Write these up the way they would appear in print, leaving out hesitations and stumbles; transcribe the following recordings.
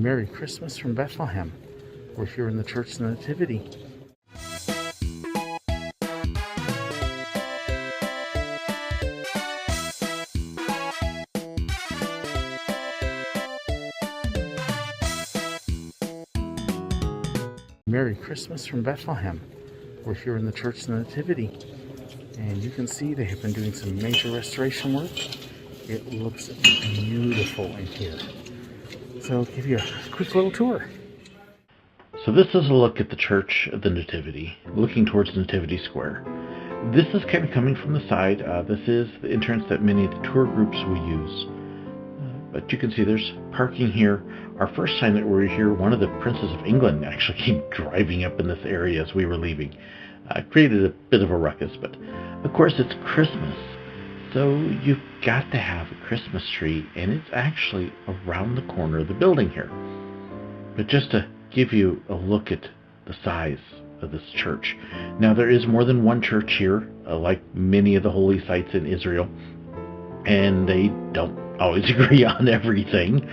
Merry Christmas from Bethlehem. We're here in the church Nativity. Merry Christmas from Bethlehem. We're here in the church Nativity. And you can see they have been doing some major restoration work. It looks beautiful in here. So I'll give you a quick little tour. So this is a look at the Church of the Nativity, looking towards Nativity Square. This is kind of coming from the side. This is the entrance that many of the tour groups will use. But you can see there's parking here. Our first time that we were here, one of the princes of England actually came driving up in this area as we were leaving. Created a bit of a ruckus, but of course it's Christmas. So you've got to have a Christmas tree, and it's actually around the corner of the building here. But just to give you a look at the size of this church. Now there is more than one church here, like many of the holy sites in Israel, and they don't always agree on everything.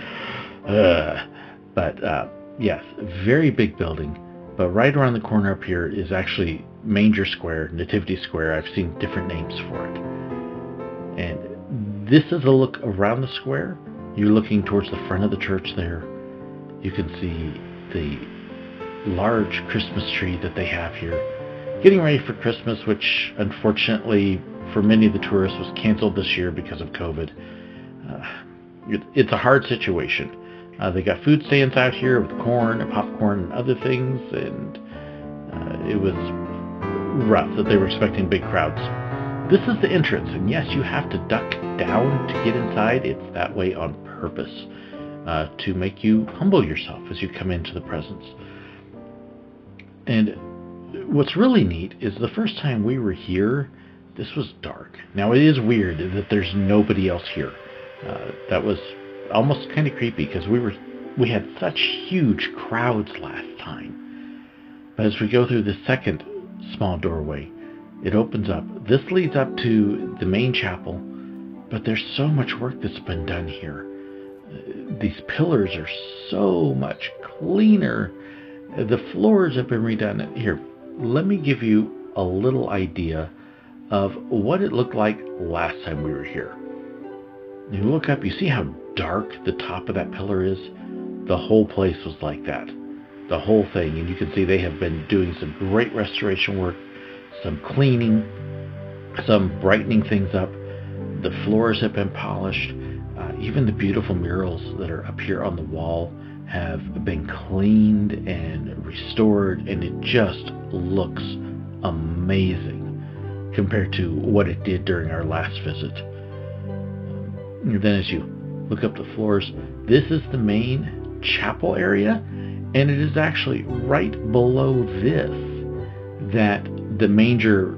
But yes, very big building. But right around the corner up here is actually Manger Square, Nativity Square. I've seen different names for it. And this is a look around the square. You're looking towards the front of the church there. You can see the large Christmas tree that they have here. Getting ready for Christmas, which unfortunately for many of the tourists was canceled this year because of COVID. It's a hard situation. They got food stands out here with corn and popcorn and other things, and it was rough that they were expecting big crowds. This is the entrance, and yes, you have to duck down to get inside. It's that way on purpose, to make you humble yourself as you come into the presence. And what's really neat is the first time we were here, this was dark. Now it is weird that there's nobody else here. That was almost kind of creepy because we had such huge crowds last time. But as we go through the second small doorway, it opens up. This leads up to the main chapel, but there's so much work that's been done here. These pillars are so much cleaner. The floors have been redone. Here, let me give you a little idea of what it looked like last time we were here. You look up, you see how dark the top of that pillar is? The whole place was like that. The whole thing. And you can see they have been doing some great restoration work, some cleaning, some brightening things up. The floors have been polished. Even the beautiful murals that are up here on the wall have been cleaned and restored, and it just looks amazing compared to what it did during our last visit. And then as you look up the floors, this is the main chapel area, and it is actually right below this that the manger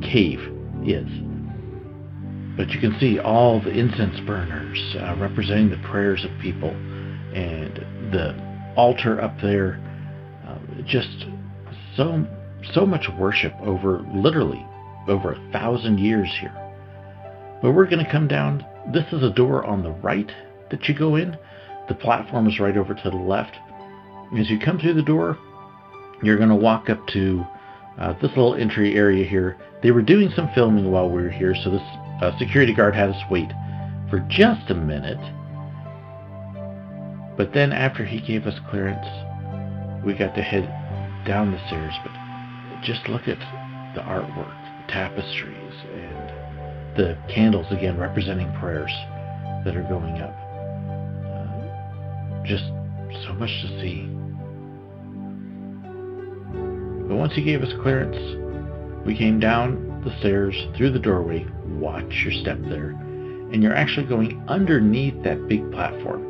cave is. But you can see all the incense burners representing the prayers of people, and the altar up there. Just so much worship literally over 1,000 years here. But we're going to come down. This is a door on the right that you go in. The platform is right over to the left. As you come through the door, you're going to walk up to this little entry area here. They were doing some filming while we were here, so this security guard had us wait for just a minute. But then after he gave us clearance, we got to head down the stairs. But just look at the artwork, the tapestries, and the candles again representing prayers that are going up. Just so much to see. But once he gave us clearance, we came down the stairs through the doorway. Watch your step there, and you're actually going underneath that big platform.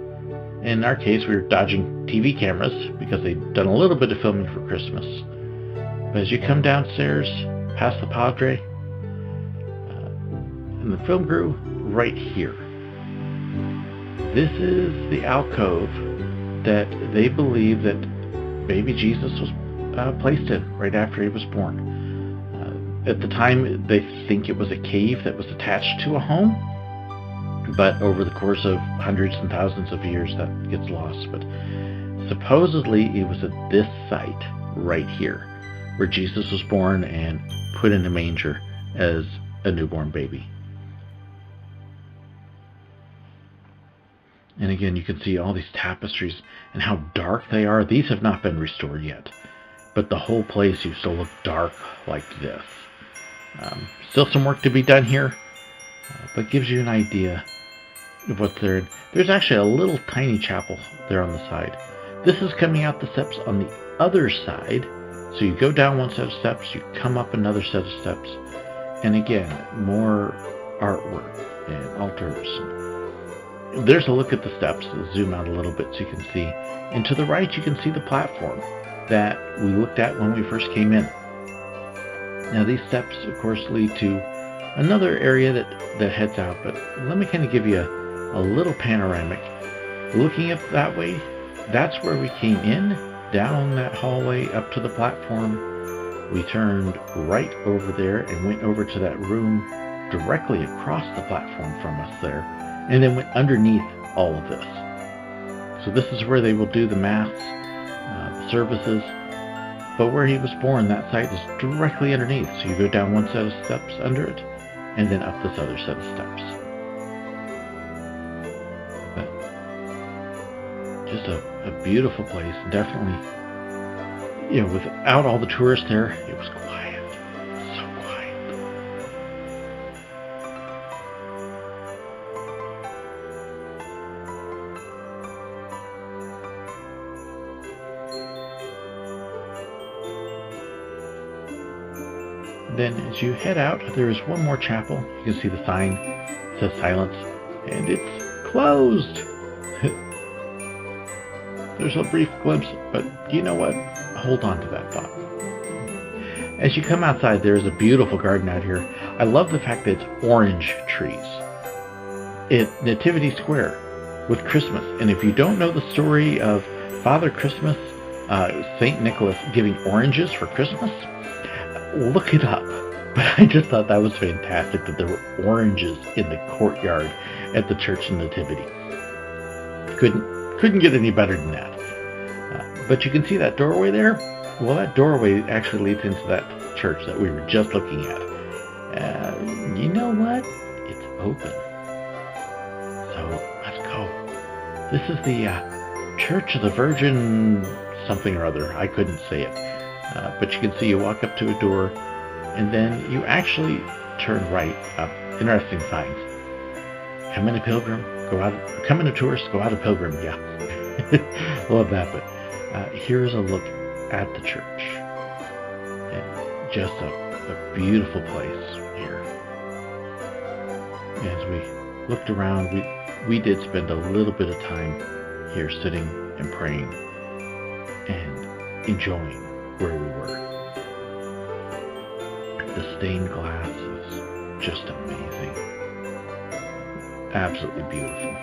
In our case, we were dodging TV cameras because they'd done a little bit of filming for Christmas. But as you come downstairs past the Padre and the film crew, right here, this is the alcove that they believe that baby Jesus was placed in right after he was born. At the time, they think it was a cave that was attached to a home. But over the course of hundreds and thousands of years, that gets lost. But supposedly it was at this site right here where Jesus was born and put in a manger as a newborn baby. And again, you can see all these tapestries and how dark they are. These have not been restored yet, but the whole place used to look dark like this. Still some work to be done here, but gives you an idea of what's there. There's actually a little tiny chapel there on the side. This is coming out the steps on the other side. So you go down one set of steps, you come up another set of steps, and again, more artwork and altars. There's a look at the steps. Let's zoom out a little bit so you can see. And to the right, you can see the platform that we looked at when we first came in. Now these steps, of course, lead to another area that heads out, but let me kind of give you a little panoramic. Looking up that way, that's where we came in, down that hallway up to the platform. We turned right over there and went over to that room directly across the platform from us there, and then went underneath all of this. So this is where they will do the mass, the services, but where he was born, that site is directly underneath. So you go down one set of steps under it, and then up this other set of steps. But just a beautiful place. Definitely, without all the tourists there, it was quiet. So quiet. Then as you head out, there is one more chapel. You can see the sign. It says silence, and it's closed. There's a brief glimpse, but you know what? Hold on to that thought. As you come outside, there is a beautiful garden out here. I love the fact that it's orange trees. Nativity Square with Christmas. And if you don't know the story of Father Christmas, St. Nicholas giving oranges for Christmas, look it up. But I just thought that was fantastic that there were oranges in the courtyard at the Church of Nativity. Couldn't get any better than that. But you can see that doorway there? Well, that doorway actually leads into that church that we were just looking at. You know what? It's open. So let's go. This is the Church of the Virgin something or other. I couldn't say it. But you can see you walk up to a door, and then you actually turn right up. Interesting signs. Come in a pilgrim, go out. Come in a tourist, go out a pilgrim. Yeah. Love that. But here's a look at the church. And just a beautiful place here. As we looked around, we did spend a little bit of time here sitting and praying and enjoying where we were. The stained glass is just amazing. Absolutely beautiful.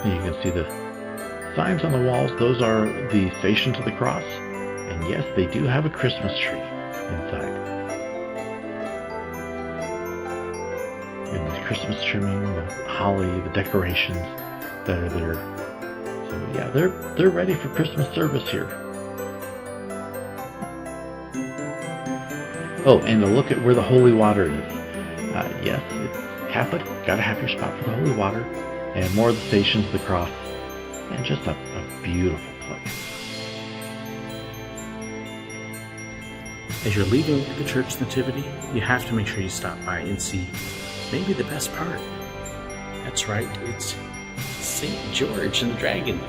And you can see the signs on the walls. Those are the Stations of the Cross. And yes, they do have a Christmas tree inside. And the Christmas trimming, the holly, the decorations that are there. So yeah, they're ready for Christmas service here. Oh, and a look at where the holy water is. Yes, it's Catholic. Gotta have your spot for the holy water. And more of the Stations of the Cross. And just a beautiful place. As you're leaving the Church Nativity, you have to make sure you stop by and see maybe the best part. That's right, it's St. George and the Dragon.